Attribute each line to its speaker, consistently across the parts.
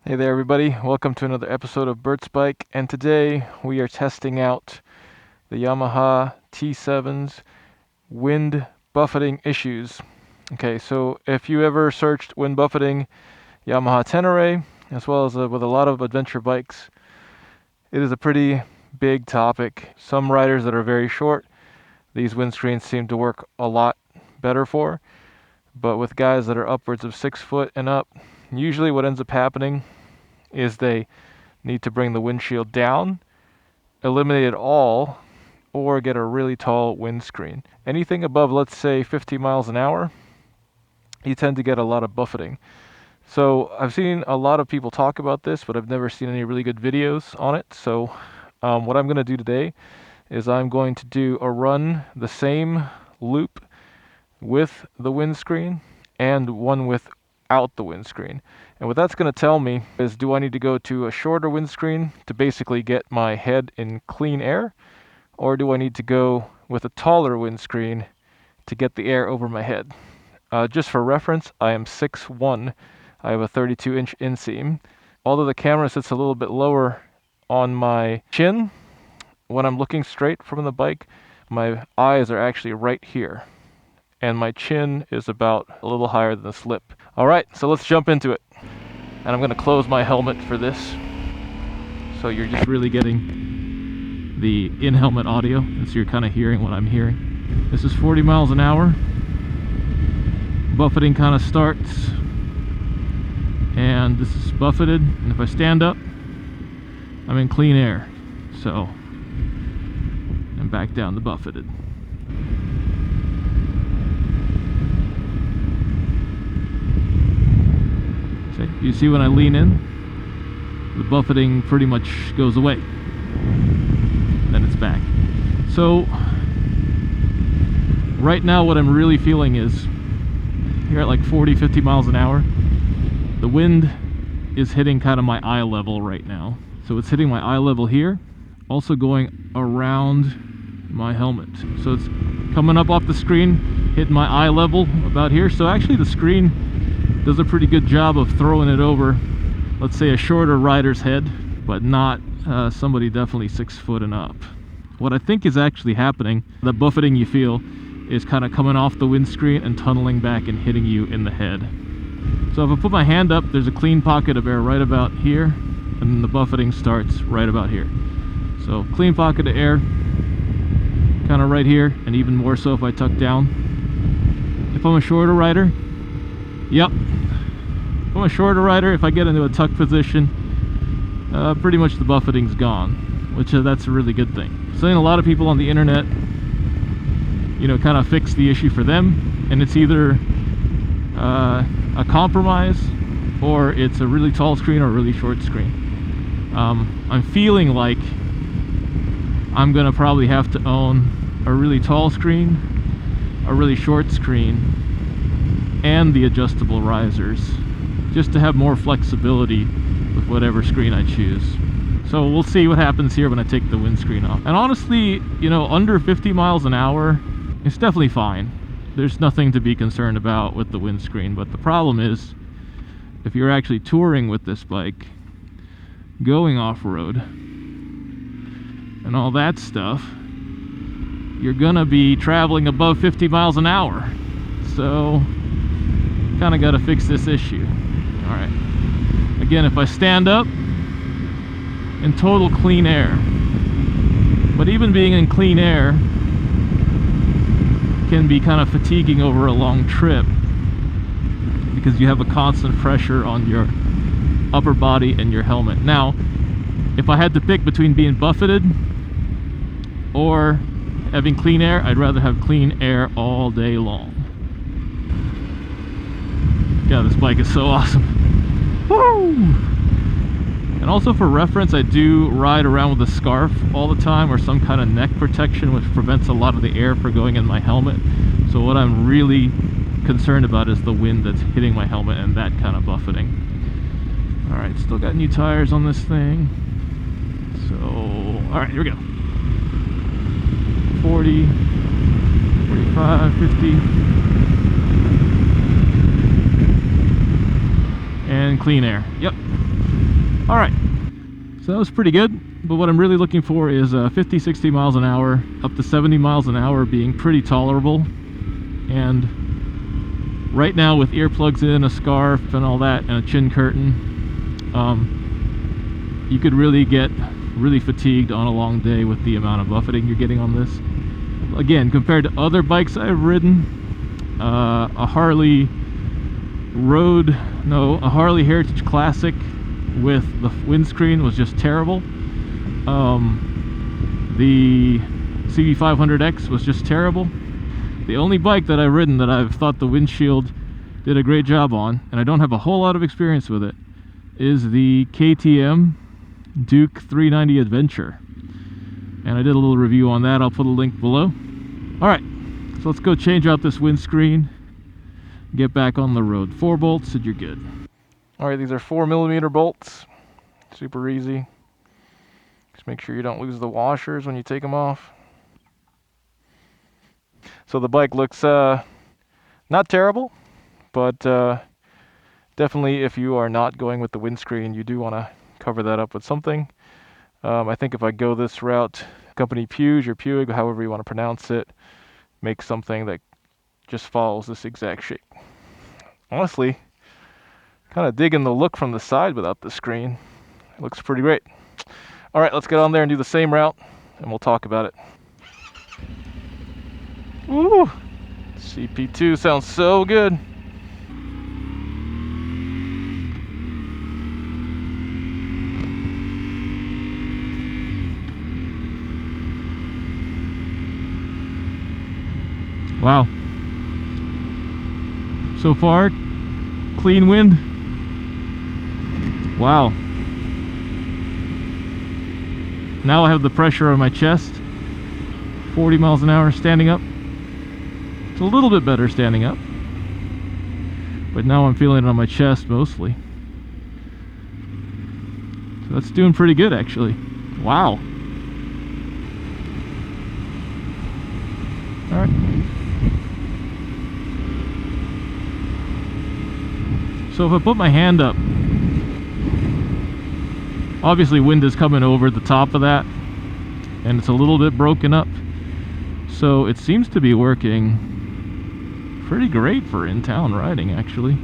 Speaker 1: Hey there everybody, welcome to another episode of Bert's Bike, and today we are testing out the Yamaha T7's wind buffeting issues. Okay, so if you ever searched wind buffeting Yamaha Tenere, as well as with a lot of adventure bikes, it is a pretty big topic. Some riders that are very short, these windscreens seem to work a lot better for, but with guys that are upwards of 6 foot and up, usually what ends up happening is they need to bring the windshield down, eliminate it all, or get a really tall windscreen. Anything above, let's say, 50 miles an hour, you tend to get a lot of buffeting. So I've seen a lot of people talk about this, but I've never seen any really good videos on it. So what I'm going to do today is I'm going to do a run the same loop with the windscreen and one without the windscreen. And what that's going to tell me is, do I need to go to a shorter windscreen to basically get my head in clean air, or do I need to go with a taller windscreen to get the air over my head? Just for reference, I am 6'1". I have a 32-inch inseam. Although the camera sits a little bit lower on my chin, when I'm looking straight from the bike, my eyes are actually right here, and my chin is about a little higher than the slip. All right, so let's jump into it. And I'm going to close my helmet for this, so you're just really getting the in-helmet audio, and so you're kind of hearing what I'm hearing. This is 40 miles an hour. Buffeting kind of starts, and this is buffeted, and if I stand up, I'm in clean air, so I'm back down to buffeted. You see when I lean in, the buffeting pretty much goes away. Then it's back. So right now what I'm really feeling is, here at like 40-50 miles an hour, the wind is hitting kind of my eye level right now. So it's hitting my eye level here, also going around my helmet. So it's coming up off the screen, hitting my eye level about here. So actually the screen does a pretty good job of throwing it over, let's say, a shorter rider's head, but not somebody definitely 6 foot and up. What I think is actually happening, the buffeting you feel, is kind of coming off the windscreen and tunneling back and hitting you in the head. So if I put my hand up, there's a clean pocket of air right about here, and then the buffeting starts right about here. So clean pocket of air, kind of right here, and even more so if I tuck down. If I'm a shorter rider, yep. If I'm a shorter rider, if I get into a tuck position, pretty much the buffeting's gone, which that's a really good thing. So a lot of people on the internet, kind of fix the issue for them, and it's either a compromise, or it's a really tall screen or a really short screen. I'm feeling like I'm gonna probably have to own a really tall screen, a really short screen, and the adjustable risers, just to have more flexibility with whatever screen I choose. So we'll see what happens here when I take the windscreen off. And honestly, under 50 miles an hour, it's definitely fine. There's nothing to be concerned about with the windscreen, but the problem is, if you're actually touring with this bike, going off-road, and all that stuff, you're gonna be traveling above 50 miles an hour. So kind of got to fix this issue. All right, again, if I stand up, in total clean air, but even being in clean air can be kind of fatiguing over a long trip, because you have a constant pressure on your upper body and your helmet. Now, if I had to pick between being buffeted or having clean air, I'd rather have clean air all day long. Yeah, this bike is so awesome. Woo! And also for reference, I do ride around with a scarf all the time, or some kind of neck protection, which prevents a lot of the air from going in my helmet. So what I'm really concerned about is the wind that's hitting my helmet and that kind of buffeting. All right, still got new tires on this thing. So, all right, here we go. 40, 45, 50. And clean air. Yep. All right, so that was pretty good. But what I'm really looking for is 50, 60 miles an hour, up to 70 miles an hour being pretty tolerable. And right now with earplugs in, a scarf and all that, and a chin curtain, you could really get really fatigued on a long day with the amount of buffeting you're getting on this. Again, compared to other bikes I've ridden, a Harley Heritage Classic with the windscreen was just terrible. The CB500X was just terrible. The only bike that I've ridden that I've thought the windshield did a great job on, and I don't have a whole lot of experience with it, is the KTM Duke 390 Adventure. And I did a little review on that. I'll put a link below. Alright, so let's go change out this windscreen, get back on the road. 4 bolts and you're good. Alright, these are 4mm bolts. Super easy. Just make sure you don't lose the washers when you take them off. So the bike looks not terrible, but definitely if you are not going with the windscreen, you do want to cover that up with something. I think if I go this route, company Puig or Puig, however you want to pronounce it, make something that just follows this exact shape. Honestly, kind of digging the look from the side without the screen. It looks pretty great. All right, let's get on there and do the same route, and we'll talk about it. Woo! CP2 sounds so good. Wow. So far, clean wind. Wow. Now I have the pressure on my chest. 40 miles an hour standing up. It's a little bit better standing up. But now I'm feeling it on my chest mostly. So that's doing pretty good actually. Wow. Alright. So if I put my hand up, obviously wind is coming over the top of that, and it's a little bit broken up. So it seems to be working pretty great for in-town riding, actually.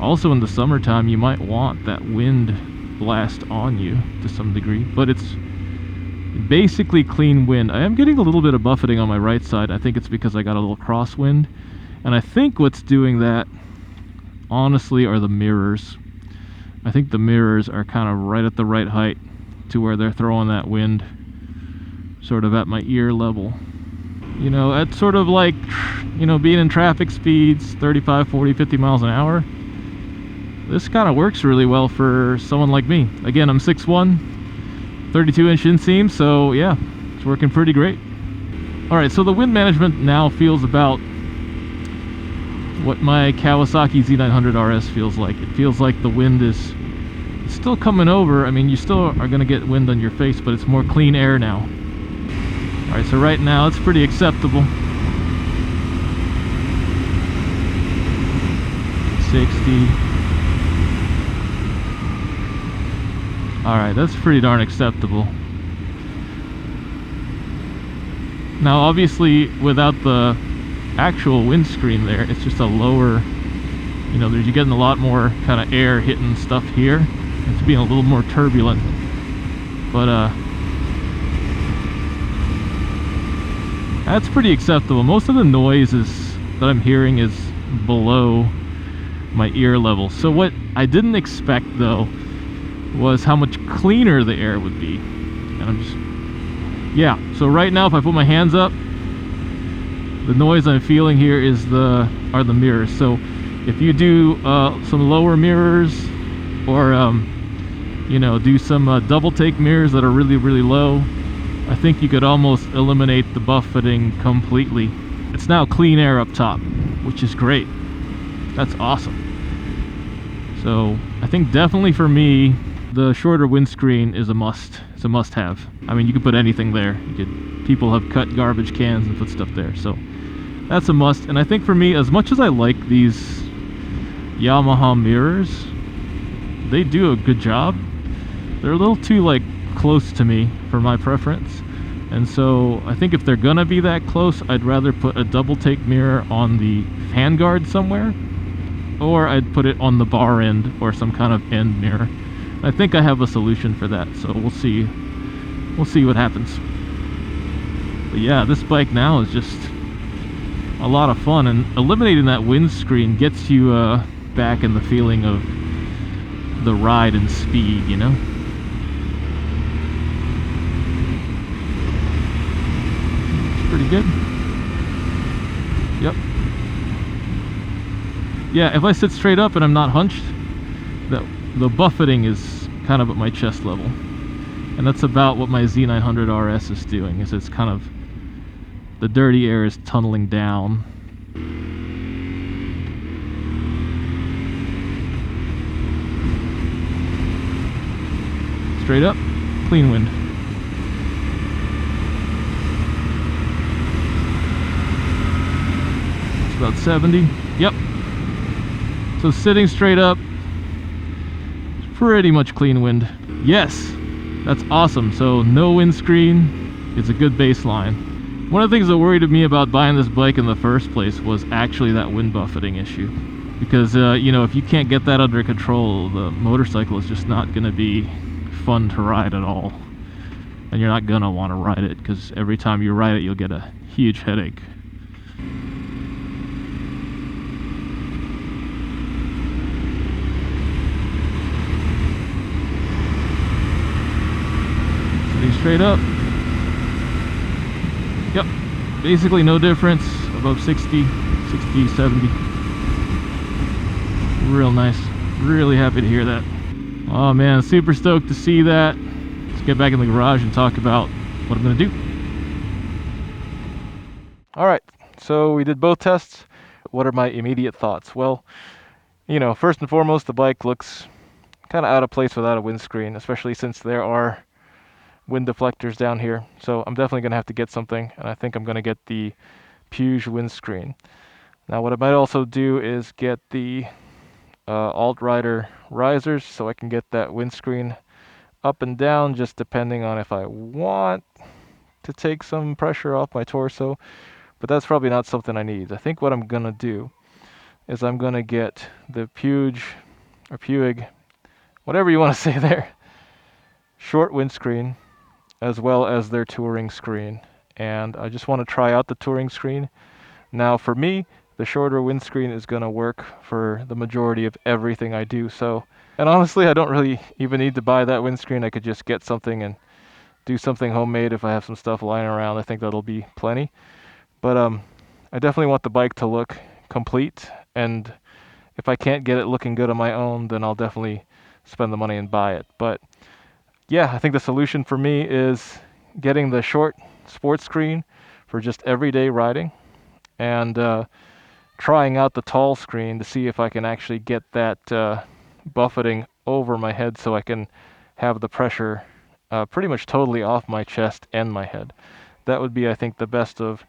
Speaker 1: Also in the summertime, you might want that wind blast on you to some degree, but it's basically clean wind. I am getting a little bit of buffeting on my right side. I think it's because I got a little crosswind, and I think what's doing that, honestly, are the mirrors. I think the mirrors are kind of right at the right height to where they're throwing that wind sort of at my ear level. You know, at sort of like, you know, being in traffic speeds 35, 40, 50 miles an hour. This kind of works really well for someone like me. Again, I'm 6'1", 32-inch inseam, so yeah, it's working pretty great. Alright, so the wind management now feels about what my Kawasaki Z900 RS feels like. It feels like the wind is still coming over. I mean, you still are going to get wind on your face, but it's more clean air now. Alright, so right now it's pretty acceptable. 60. Alright, that's pretty darn acceptable. Now obviously without the actual windscreen there, it's just a lower, you know, you're getting a lot more kind of air hitting stuff here. It's being a little more turbulent, but that's pretty acceptable. Most of the noise that I'm hearing is below my ear level. So what I didn't expect though was how much cleaner the air would be. And I'm just, yeah, so right now if I put my hands up, the noise I'm feeling here are the mirrors. So if you do some lower mirrors, or you know, do some double take mirrors that are really, really low, I think you could almost eliminate the buffeting completely. It's now clean air up top, which is great. That's awesome. So I think definitely for me, the shorter windscreen is a must. It's a must-have. I mean, you could put anything there. People have cut garbage cans and put stuff there, so that's a must. And I think for me, as much as I like these Yamaha mirrors, they do a good job. They're a little too like close to me for my preference. And so I think if they're gonna be that close, I'd rather put a double take mirror on the handguard somewhere, or I'd put it on the bar end or some kind of end mirror. I think I have a solution for that, so we'll see. We'll see what happens. But yeah, this bike now is just a lot of fun, and eliminating that windscreen gets you back in the feeling of the ride and speed, you know? It's pretty good. Yep. Yeah, if I sit straight up and I'm not hunched, the buffeting is kind of at my chest level. And that's about what my Z900 RS is doing, is it's kind of, the dirty air is tunneling down. Straight up, clean wind. It's about 70. Yep. So sitting straight up, it's pretty much clean wind. Yes, that's awesome. So no windscreen, it's a good baseline. One of the things that worried me about buying this bike in the first place was actually that wind buffeting issue. Because, you know, if you can't get that under control, the motorcycle is just not going to be fun to ride at all. And you're not going to want to ride it, because every time you ride it, you'll get a huge headache. Sitting straight up. Yep, basically no difference above 60, 70. Real nice. Really happy to hear that. Oh man, super stoked to see that. Let's get back in the garage and talk about what I'm gonna do. Alright, so we did both tests. What are my immediate thoughts? Well, you know, first and foremost, the bike looks kind of out of place without a windscreen, especially since there are wind deflectors down here. So I'm definitely gonna have to get something, and I think I'm gonna get the Puig windscreen. Now what I might also do is get the alt-rider risers, so I can get that windscreen up and down, just depending on if I want to take some pressure off my torso, but that's probably not something I need. I think what I'm gonna do is I'm gonna get the Puig, or Puig, whatever you want to say there, short windscreen, as well as their touring screen. And I just want to try out the touring screen. Now for me, the shorter windscreen is going to work for the majority of everything I do. So, and honestly, I don't really even need to buy that windscreen. I could just get something and do something homemade if I have some stuff lying around. I think that'll be plenty. But I definitely want the bike to look complete, and if I can't get it looking good on my own, then I'll definitely spend the money and buy it. But yeah, I think the solution for me is getting the short sports screen for just everyday riding, and trying out the tall screen to see if I can actually get that buffeting over my head, so I can have the pressure pretty much totally off my chest and my head. That would be, I think, the best of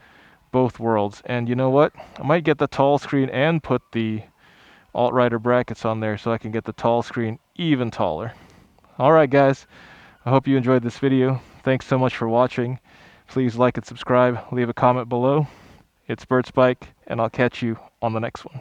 Speaker 1: both worlds. And you know what? I might get the tall screen and put the alt-rider brackets on there, so I can get the tall screen even taller. Alright guys, I hope you enjoyed this video. Thanks so much for watching. Please like and subscribe, leave a comment below. It's Bert's Bike, and I'll catch you on the next one.